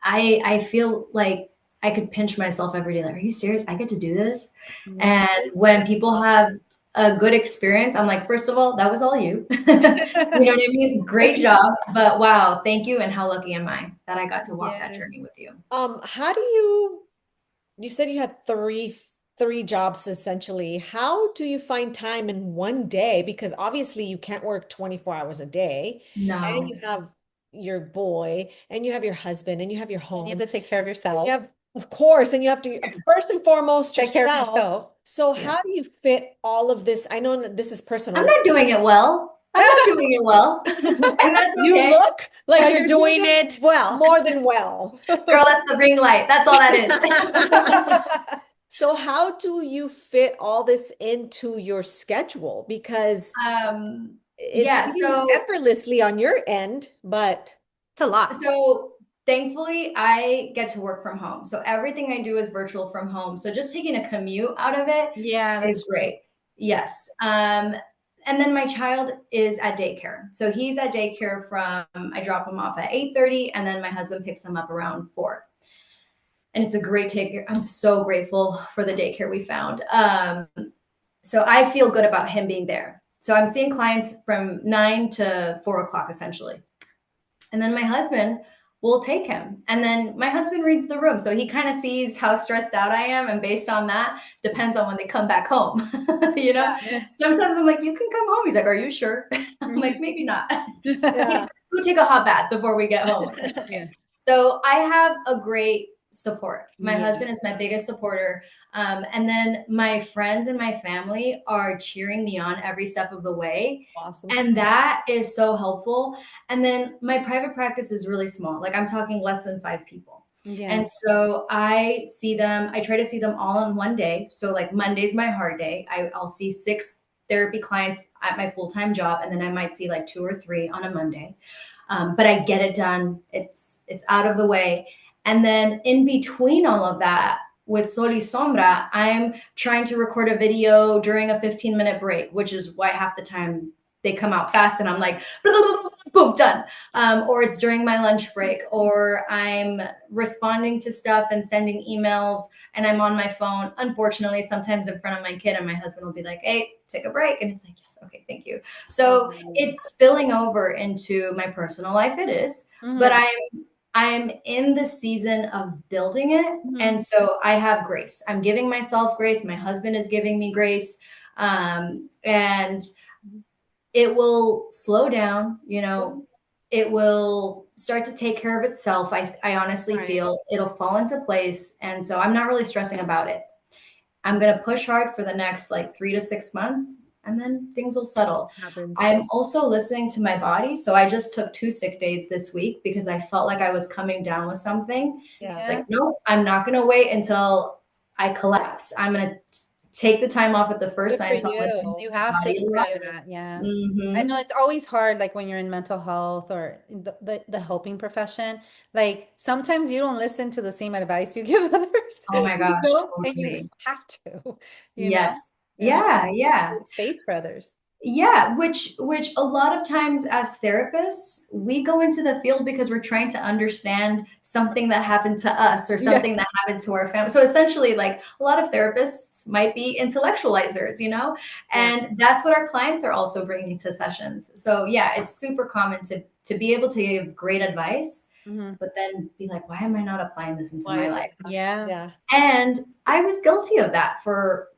I feel like I could pinch myself every day. Like, are you serious? I get to do this? Yeah. And when people have a good experience, I'm like, first of all, that was all you. You know what I mean? Great job. But wow, thank you. And how lucky am I that I got to walk that Yeah. journey with you? How do you said you had three jobs essentially. How do you find time in one day? Because obviously you can't work 24 hours a day, and No. you have your boy, and you have your husband, and you have your And you have home. to take care of And you yourself. have, of course, and you have to first and foremost Take care of yourself. yourself. So how Yes. do you fit all of this? I know this is personal. I'm not doing it well. I'm not doing it well. And that's You okay. look like But you're you're doing doing it it well. more than well. Girl, that's the ring light. That's all that is. So how do you fit all this into your schedule? Because it Yeah, seems effortlessly on your end, but It's a lot. so thankfully I get to work from home. So everything I do is virtual from home. So just taking a commute out of it Yeah, is that's true. great. Yes. And then my child is at daycare. So he's at daycare from I drop him off at 8:30 and then my husband picks him up around 4. And it's a great daycare. I'm so grateful for the daycare we found. So I feel good about him being there. So I'm seeing clients from 9 to 4 o'clock essentially. And then my husband will take him. And then my husband reads the room. So he kind of sees how stressed out I am. And based on that, depends on when they come back home. You know, Yeah. sometimes I'm like, you can come home. He's like, are you sure? I'm like, maybe not. yeah. Go take a hot bath before we get home. Yeah. So I have a great support. My Yeah. husband is my biggest supporter. And then my friends and my family are cheering me on every step of the way. Awesome. And that is so helpful. And then my private practice is really small. Like I'm talking less than 5 people. Yeah. And so I try to see them all in one day. So like Monday's my hard day. I'll see 6 therapy clients at my full-time job, and then I might see like 2 or 3 on a Monday. But I get it done. It's out of the way. And then in between all of that, with Soul Y Sombra, I'm trying to record a video during a 15-minute break, which is why half the time they come out fast and I'm like, boom, done. Or it's during my lunch break, or I'm responding to stuff and sending emails and I'm on my phone. Unfortunately, sometimes in front of my kid, and my husband will be like, hey, take a break. And it's like, yes, okay, thank you. So it's spilling over into my personal life. It is, but Yeah. I'm in the season of building it. And so I have grace. I'm giving myself grace. My husband is giving me grace. And it will slow down, it will start to take care of itself. I honestly Right. feel it'll fall into place. And so I'm not really stressing about it. I'm going to push hard for the next like 3 to 6 months, and then things will settle. Happens. I'm also listening to my body. So I just took 2 sick days this week because I felt like I was coming down with something. Yeah. It's Yeah. like, nope, I'm not going to wait until I collapse. I'm going to take the time off at the first Good for sign. So I'm listening you. You to have my to body a do lot. that. Yeah. I know Mm-hmm. it's always hard, like when you're in mental health or in the helping profession. Like sometimes you don't listen to the same advice you give others, Oh my gosh, and you totally. have to, you know, Yes. and Yeah, yeah. hold space for others. Yeah, which a lot of times as therapists, we go into the field because we're trying to understand something that happened to us or something Yes. that happened to our family. So essentially, like a lot of therapists might be intellectualizers, Yeah. and that's what our clients are also bringing to sessions. So yeah, it's super common to be able to give great advice, Hmm. but then be like, why am I not applying this into Why my is life? this Yeah. Yeah. And I was guilty of that for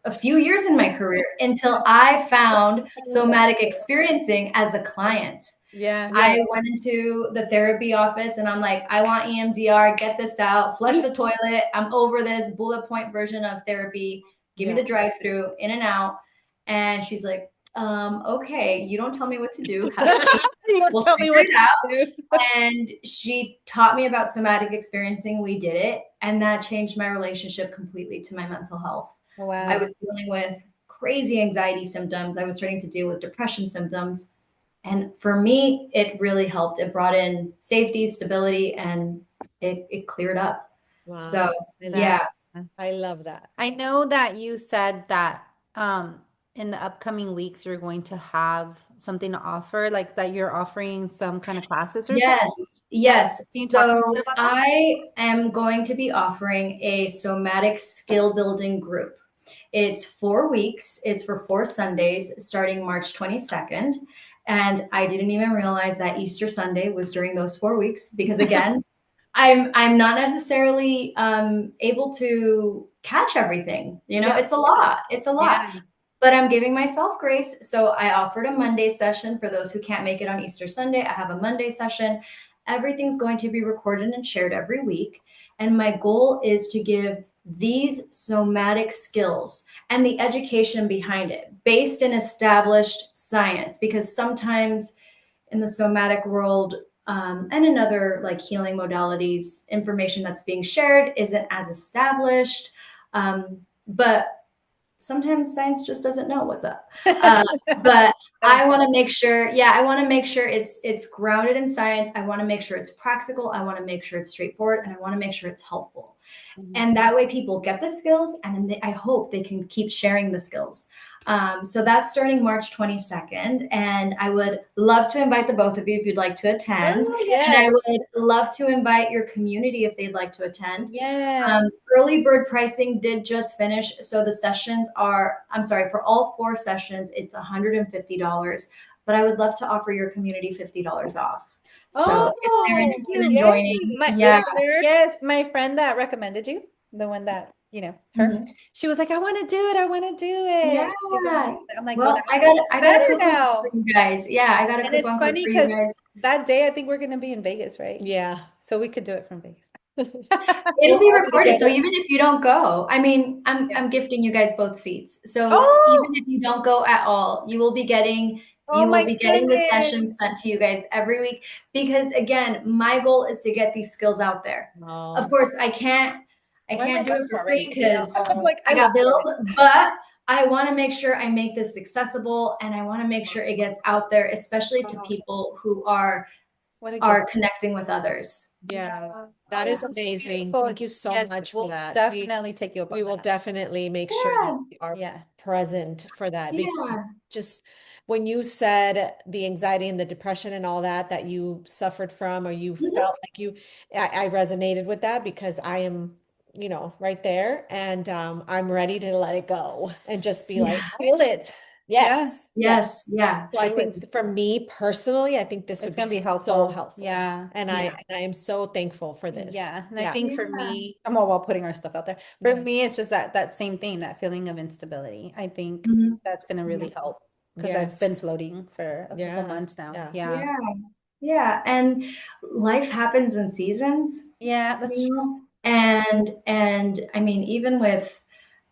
a few years in my career until I found somatic experiencing as a client. Yeah. Yeah. I went into the therapy office and I'm like, I want EMDR, get this out, flush the toilet. I'm over this bullet point version of therapy. Give me Yeah. the drive through, in and out. And she's like, okay, you don't tell me what to do. Have a seat. You don't We'll tell me figure what it to out. do. And she taught me about somatic experiencing. We did it. And that changed my relationship completely to my mental health. I Wow. was dealing with crazy anxiety symptoms. I was starting to deal with depression symptoms. And for me, it really helped. It brought in safety, stability, and it cleared up. Wow. So, I love That yeah. I love that. I know that you said that in the upcoming weeks you're going to have something to offer, like that you're offering some kind of classes or something. Yes, Yeah. yes. Can you talk a little bit So about that? I am going to be offering a somatic skill building group. It's 4 weeks, it's for 4 Sundays starting March 22nd. And I didn't even realize that Easter Sunday was during those 4 weeks because, again, I'm not necessarily able to catch everything. Yeah. It's a lot. It's a lot. Yeah. But I'm giving myself grace. So I offered a Monday session for those who can't make it on Easter Sunday. I have a Monday session. Everything's going to be recorded and shared every week. And my goal is to give these somatic skills and the education behind it based in established science, because sometimes in the somatic world, and in other like healing modalities, information that's being shared isn't as established. But sometimes science just doesn't know what's up. Uh, but I want to make sure, yeah, I want to make sure it's grounded in science. I want to make sure it's practical. I want to make sure it's straightforward, and I want to make sure it's helpful. Mhm. And that way people get the skills, and then I hope they can keep sharing the skills. So that's starting March 22nd, and I would love to invite the both of you if you'd like to attend, Oh, and I yes. would love to invite your community if they'd like to attend. Yeah. Early bird pricing did just finish, so the sessions are, I'm sorry, for all 4 sessions, it's $150, but I would love to offer your community $50 off. So if they're Oh, interested you, in joining, my yeah. Listeners. yes, my friend that recommended you, the one that, her, Mhm. she was like, I want to do it. I want to do it. Yeah. She's amazing. I'm like, well, Well, now I got a better coupon code for now. you guys. Yeah, I got a And it's coupon code funny for you because guys. that day I think we're going to be in Vegas, right? Yeah. So we could do it from Vegas. It'll We're be all gonna recorded. get So it. even if you don't go, I mean, Yeah. I'm gifting you guys both seats. So even Oh, if you don't go at all, oh you will my be getting the goodness. sessions sent to you guys every week because again, my goal is to get these skills out there. Of Oh, course, I Why am I can't do it buzzing for free already? because I'm like, I I love got you bills, already. but I want to make sure I make this accessible and I want to make sure it gets out there, especially to Oh, people who what a gift. are connecting with others. yeah. That Oh, is that's amazing. beautiful. Thank you so Yes, much for we'll that. definitely take you up We on will that. definitely make sure that Yeah. we are Yeah. present for that because Yeah. just when you said the anxiety and the depression and all that that you suffered from or you Mhm. felt like I resonated with that because I am, right there and I'm ready to let it go and just be like, Yeah. Feel it. Yeah. yes, yes. Yes. Yeah. So I Feel it. think for me personally, I think this It's would be gonna be so helpful. helpful. Yeah. And I Yeah. and I am so thankful for this. Yeah. And I Yeah. think for Yeah. me, I'm all about putting our stuff out there. For Yeah. me, it's just that same thing, that feeling of instability. I think Mhm. that's gonna Yeah. really help because I've been Yes. floating for a couple Yeah. months now. Yeah. Yeah. Yeah. Yeah. And life happens in seasons, Yeah, that's you true. know? And I mean, even with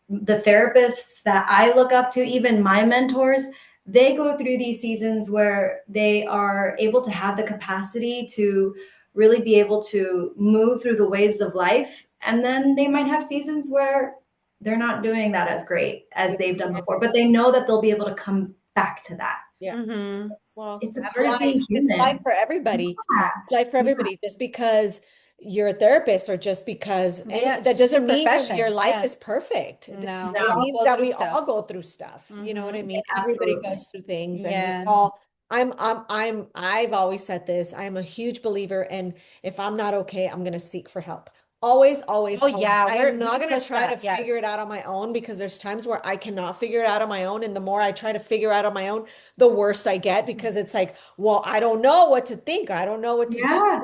the therapists that I look up to, even my mentors, they go through these seasons where they are able to have the capacity to really be able to move through the waves of life. And then they might have seasons where they're not doing that as great as Yeah. they've done before, but they know that they'll be able to come back to that. Yeah. Mm-hmm. Well, It's a it's part of being life. It's life human. for everybody. Yeah. It's life for Yeah. everybody. Just because you're a therapist or just because Yeah, that it's just a doesn't mean your profession. life Yeah. is perfect. No, we It No. all means go that through we all stuff. go through stuff. You know what I Mm-hmm. mean? Everybody Absolutely. goes through things and we Yeah. all I've always said this. I'm a huge believer in if I'm not okay, I'm gonna seek for help. Always, always, Oh always. yeah, I am we not going to push try to that. figure Yes. it out on my own because there's times where I cannot figure it out on my own. And the more I try to figure out on my own, the worse I get because it's like, well, I don't know what to think. I don't know what to do. Yeah.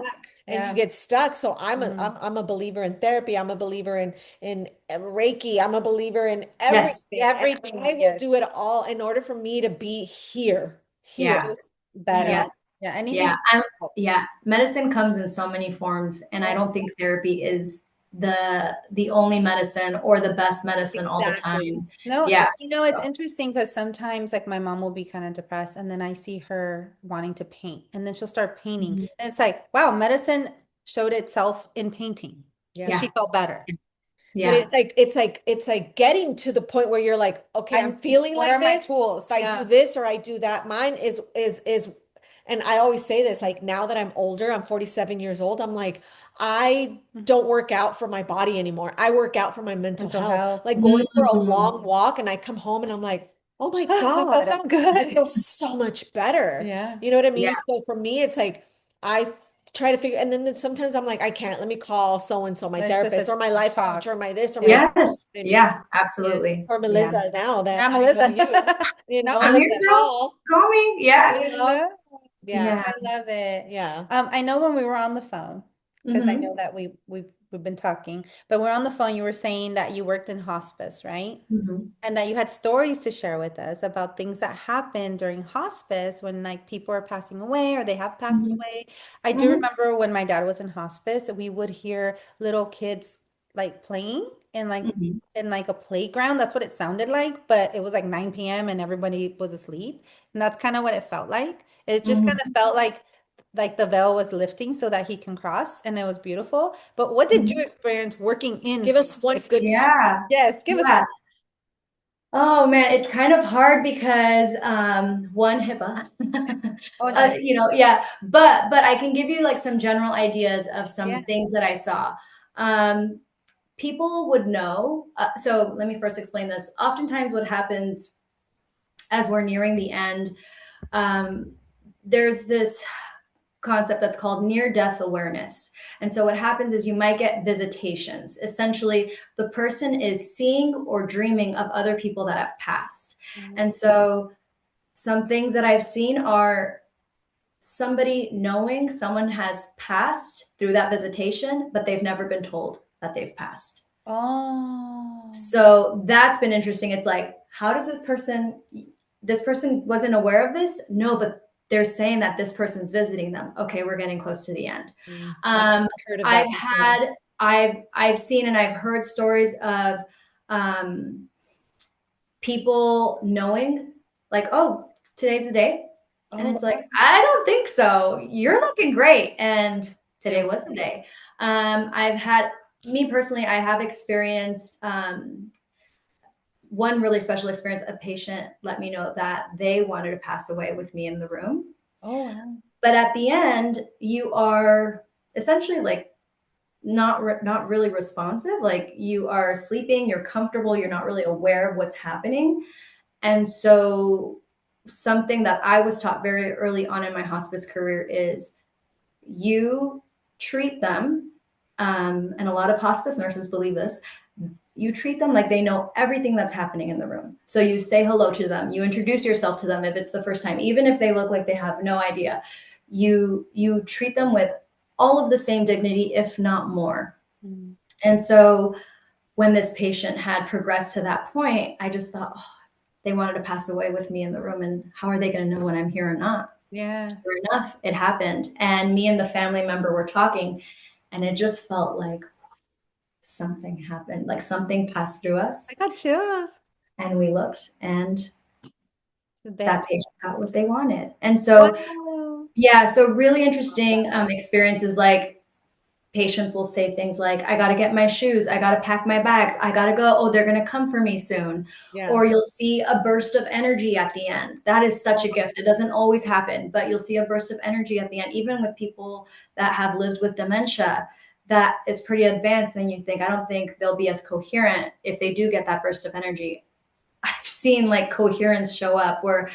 And you Yeah. get stuck. So Mm-hmm. I'm a believer in therapy. I'm a believer in Reiki. I'm a believer in Yes. everything. And Everything. I will do Yes. it all in order for me to be here, Yeah. Just you Yes. better. know? Yeah. Anything Yeah. helps. Yeah. Medicine comes in so many forms, and I Oh, don't think therapy is the only medicine or the best medicine all the exactly. time. No, Yeah. it's So, interesting because sometimes like my mom will be kind of depressed and then I see her wanting to paint and then she'll start painting. mhm. And it's like, wow, medicine showed itself in painting because Yeah. she Yeah. felt better. But Yeah. it's like getting to the point where you're like, okay, I'm feeling What are like my this. tools? If I do Yeah. this or I do that, mine is and I always say this, like now that I'm older, I'm 47 years old, I'm like, I don't work out for my body anymore. I work out for my mental Mental health. health. Like going for a Mhm. long walk and I come home and I'm like, oh my That feels God, so I good. feel so much better. Yeah. You know what I Yeah. mean? So for me, it's like I try to figure, and then sometimes I'm like, I can't, let me call so and so, my Let's just therapist or my life coach talk. or my this or my Yeah. that. Yes. You know what I mean? Yeah. Yeah. Absolutely. Or Yeah. Melizza now that Yeah, I know Melissa. you, Now I'm here, let's Melissa. girl. call. Call me. Yeah. I You know? love Yeah. Yeah. I love it. Yeah. I know when we were on the phone, because I know Hmm. that we've been talking, but we're on the phone, you were saying that you worked in hospice, right? Hmm. And that you had stories to share with us about things that happened during hospice when like people are passing away or they have passed Hmm. away. I do Hmm. remember when my dad was in hospice, we would hear little kids like playing in like Hmm. a playground. That's what it sounded like, but it was like 9 p.m. and everybody was asleep. And that's kind of what it felt like. It just kind of Hmm. felt like the veil was lifting so that he can cross and it was beautiful. But what did you Hmm. experience working in Give us one hospice? good story. Yeah. Yes, give us. Yeah. Oh man, it's kind of hard because one HIPAA. Oh no. Yeah, but I can give you like some general ideas of Yeah. some things that I saw. Um, People would know. So let me first explain this. Oftentimes, what happens as we're nearing the end, um, there's this concept that's called near death awareness. And so what happens is you might get visitations. Essentially, the person is seeing or dreaming of other people that have passed. And so some things that I've seen are somebody knowing someone has passed through that visitation, but they've never been told that they've passed. Oh. So that's been interesting. It's like, how does this person wasn't aware of this? No, but they're saying that this person's visiting them. Okay, we're getting close to the end. I haven't Um, heard of I've that had before. I've seen and I've heard stories of um, people knowing, like, oh, today's the day. And Oh, it's like, I don't think so. You're looking great. And it today was the day. I've had, me personally, I have experienced one really special experience. A patient let me know that they wanted to pass away with me in the room. Oh, wow. But at the end, you are essentially like not really responsive. Like you are sleeping, you're comfortable, you're not really aware of what's happening. And so something that I was taught very early on in my hospice career is you treat them, and a lot of hospice nurses believe this, you treat them like they know everything that's happening in the room. So you say hello to them, you introduce yourself to them if it's the first time, even if they look like they have no idea. You treat them with all of the same dignity, if not more. Mm. And so when this patient had progressed to that point, I just thought, oh, they wanted to pass away with me in the room, and how are they going to know when I'm here or not? Yeah. Sure enough, it happened. And me and the family member were talking, and it just felt like something happened, like something passed through us. I got chills. And we looked, and That, that patient got what they wanted. And so, wow. yeah, so really interesting experiences. Like patients will say things like, I got to get my shoes, I got to pack my bags, I got to go, oh, they're going to come for me soon. Yeah. Or you'll see a burst of energy at the end. That is such a gift. It doesn't always happen, but you'll see a burst of energy at the end, even with people that have lived with dementia. That is pretty advanced, and you think, I don't think they'll be as coherent if they do get that burst of energy. I've seen like coherence show up where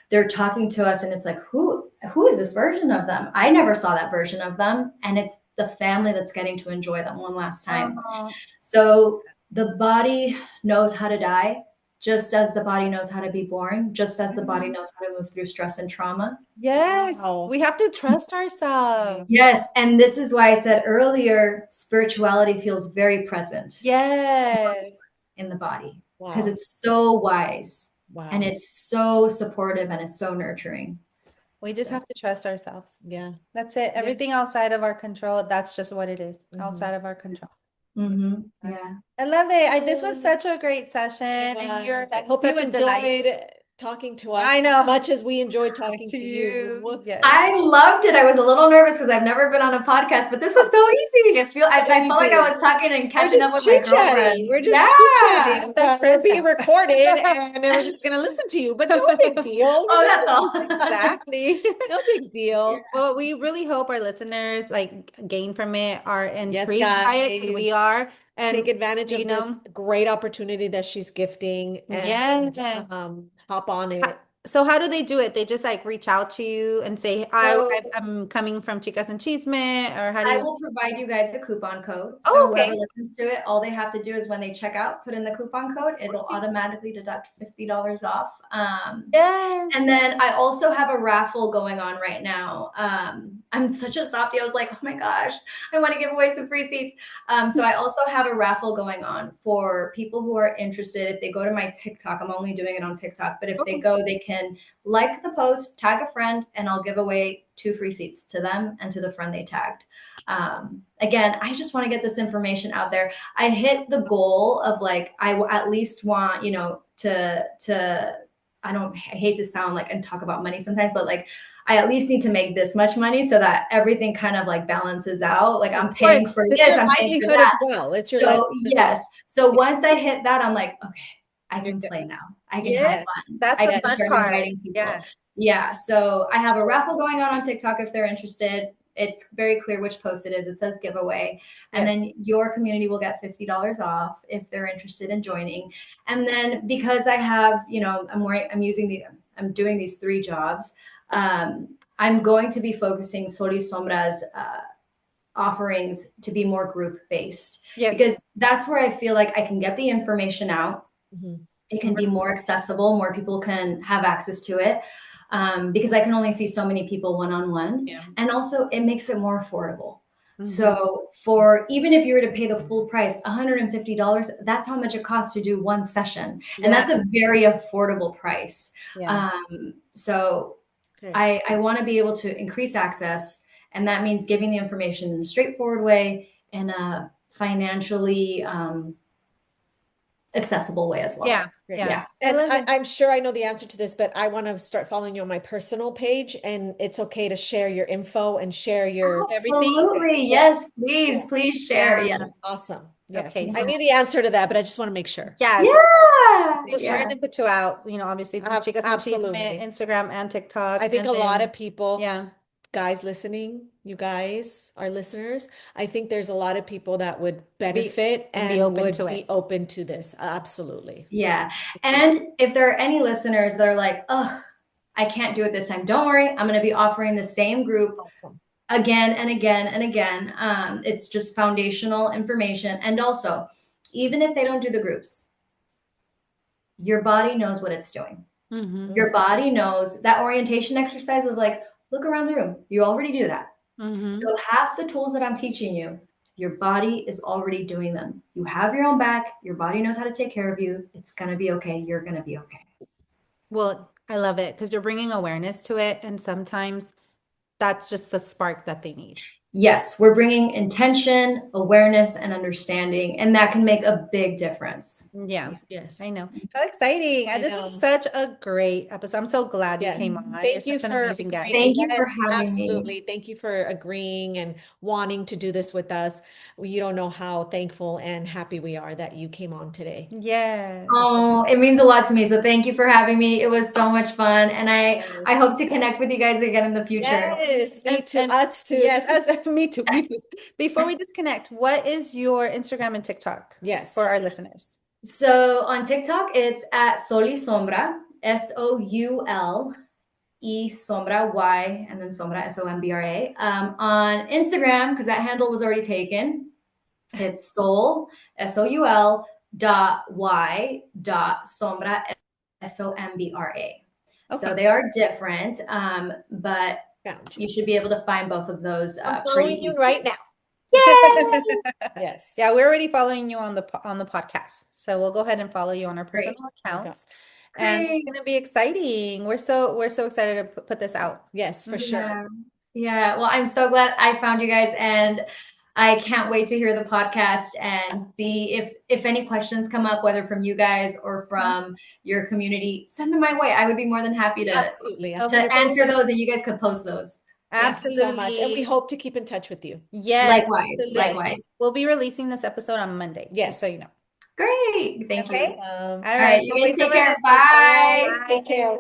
they're talking to us and it's like, who is this version of them? I never saw that version of them. And it's the family that's getting to enjoy them one last time. Oh, So the body knows how to die, just as the body knows how to be born, just as the body knows how to move through stress and trauma. yes. Wow. We have to trust ourselves. Yes. And this is why I said earlier, spirituality feels very present Yes. in the body because Wow. it's so wise and Wow. it's so supportive and it's so nurturing. We just So, have to trust ourselves. Yeah. That's it. Yeah. Everything outside of our control, that's just what it is. Mhm. Outside of our control. yeah. I love it. This was such a great session. And you're I hope such you a delight. enjoyed talking to us I know. as much as we enjoyed talking To to you. you. Yes. I loved it. I was a little nervous because I've never been on a podcast, but this was so easy. I felt like I was talking and We're catching up just with my chit-chatting. girlfriends. We're Yeah. just chit-chatting. Best We're friends being now. recorded and everyone's going to listen to you, but no big deal. Oh, that's all. Exactly. No big deal. Well, we really hope our listeners like gain from it, are Yes, intrigued by it because guys. we are. Take And advantage of this great opportunity that she's gifting and yes. hop on it. So how do they do it? They just like reach out to you and say, So I'm coming from Chicas and Chisme, or how do I you? will provide you guys a coupon code. So Oh, whoever okay. listens to it, all they have to do is when they check out, put in the coupon code. It'll automatically deduct $50 off. Yes. And then I also have a raffle going on right now. I'm such a softie. I was like, oh my gosh, I want to give away some free seats. So I also have a raffle going on for people who are interested. If they go to my TikTok, I'm only doing it on TikTok, but if they go, they can like the post, tag a friend, and I'll give away 2 free seats to them and to the friend they tagged. Again, I just want to get this information out there. I hit the goal of like, I at least want, to I hate to sound like and talk about money sometimes, but like I at least need to make this much money so that everything kind of like balances out. Like I'm paying for It's this, your I'm paying for livelihood as that. well. It's your So livelihood as well. yes. So once I hit that, I'm like, okay, I can play now. I can have Yes, fun. that's I the can fun start part. inviting people. Yeah. Yeah. So I have a raffle going on TikTok if they're interested. It's very clear which post it is. It says giveaway. And Yes. then your community will get $50 off if they're interested in joining. And then because I have, I'm doing these 3 jobs. I'm going to be focusing Soul Y Sombra's offerings to be more group based Yes. because that's where I feel like I can get the information out. Mhm. It can be more accessible, more people can have access to it, because I can only see so many people one-on-one. Yeah. And also it makes it more affordable. Mhm. So for even if you were to pay the full price, $150, that's how much it costs to do one session. And that's a very affordable price. Yeah. So Okay. I want to be able to increase access, and that means giving the information in a straightforward way, in a financially accessible way as well. Yeah. Great. Yeah. And love it. I'm sure I know the answer to this, but I want to start following you on my personal page, and it's okay to share your info and share your Everything. Absolutely. Yes. Yes, please share. Yeah. Yes. Awesome. Yes. Okay. I So knew the answer to that, but I just want to make sure. yeah. Yeah. We'll share it and put you out. Obviously, Chicas Machisme, Absolutely. Instagram and TikTok. I think And a lot then, of people, yeah. guys listening, you guys, our listeners, I think there's a lot of people that would Be benefit and be and open would to be it. open to this. Absolutely. Yeah. And if there are any listeners that are like, oh, I can't do it this time, don't worry. I'm going to be offering the same group Awesome. again and again and again. It's just foundational information. And also, even if they don't do the groups, your body knows what it's doing. Mm-hmm. Your body knows that orientation exercise of like, look around the room. You already do that. Mm-hmm. So half the tools that I'm teaching you, your body is already doing them. You have your own back. Your body knows how to take care of you. It's going to be okay. You're going to be okay. Well, I love it because you're bringing awareness to it. And sometimes that's just the spark that they need. Yes, we're bringing intention, awareness, and understanding, and that can make a big difference. Yeah. Yes. I know. How exciting. I This know. was such a great episode. I'm so glad you Yeah. came on. You're Thank you such an for amazing guest. Thank you for yes, having me. absolutely. Thank you for agreeing and wanting to do this with us. You don't know how thankful and happy we are that you came on today. Yes. Oh, it means a lot to me. So thank you for having me. It was so much fun, and I hope to connect with you guys again in the future. Yes, me too. And Us too. yes, me too. Me too. Before we disconnect, what is your Instagram and TikTok Yes. for our listeners? So on TikTok, it's at Soul Y Sombra, Soule Y, and then Sombra, Sombra. On Instagram, because that handle was already taken, it's Soul, Soul .y.sombra, Sombra. So Okay. they are different, but Found you. you should be able to find both of those I'm pretty following you easily. right now. Yay! Yes. Yeah, we're already following you on the podcast. So we'll go ahead and follow you on our Great. personal accounts. And it's Great. going to be exciting. We're so excited to put this out. Yes, for sure. Yeah. Yeah. Well, I'm so glad I found you guys, and I can't wait to hear the podcast and see if any questions come up, whether from you guys or from your community, send them my way. I would be more than happy to Absolutely. Of to course. answer those, and you guys could post those. Thank you so much. And we Absolutely. hope to keep in touch with you. Yes, Likewise. absolutely. Likewise. We'll be releasing this episode on Monday. Just Yes. so you know. Great. Thank Okay. you. Awesome. All All right. right. You Well, guys thanks take so care. much. Bye. Take care.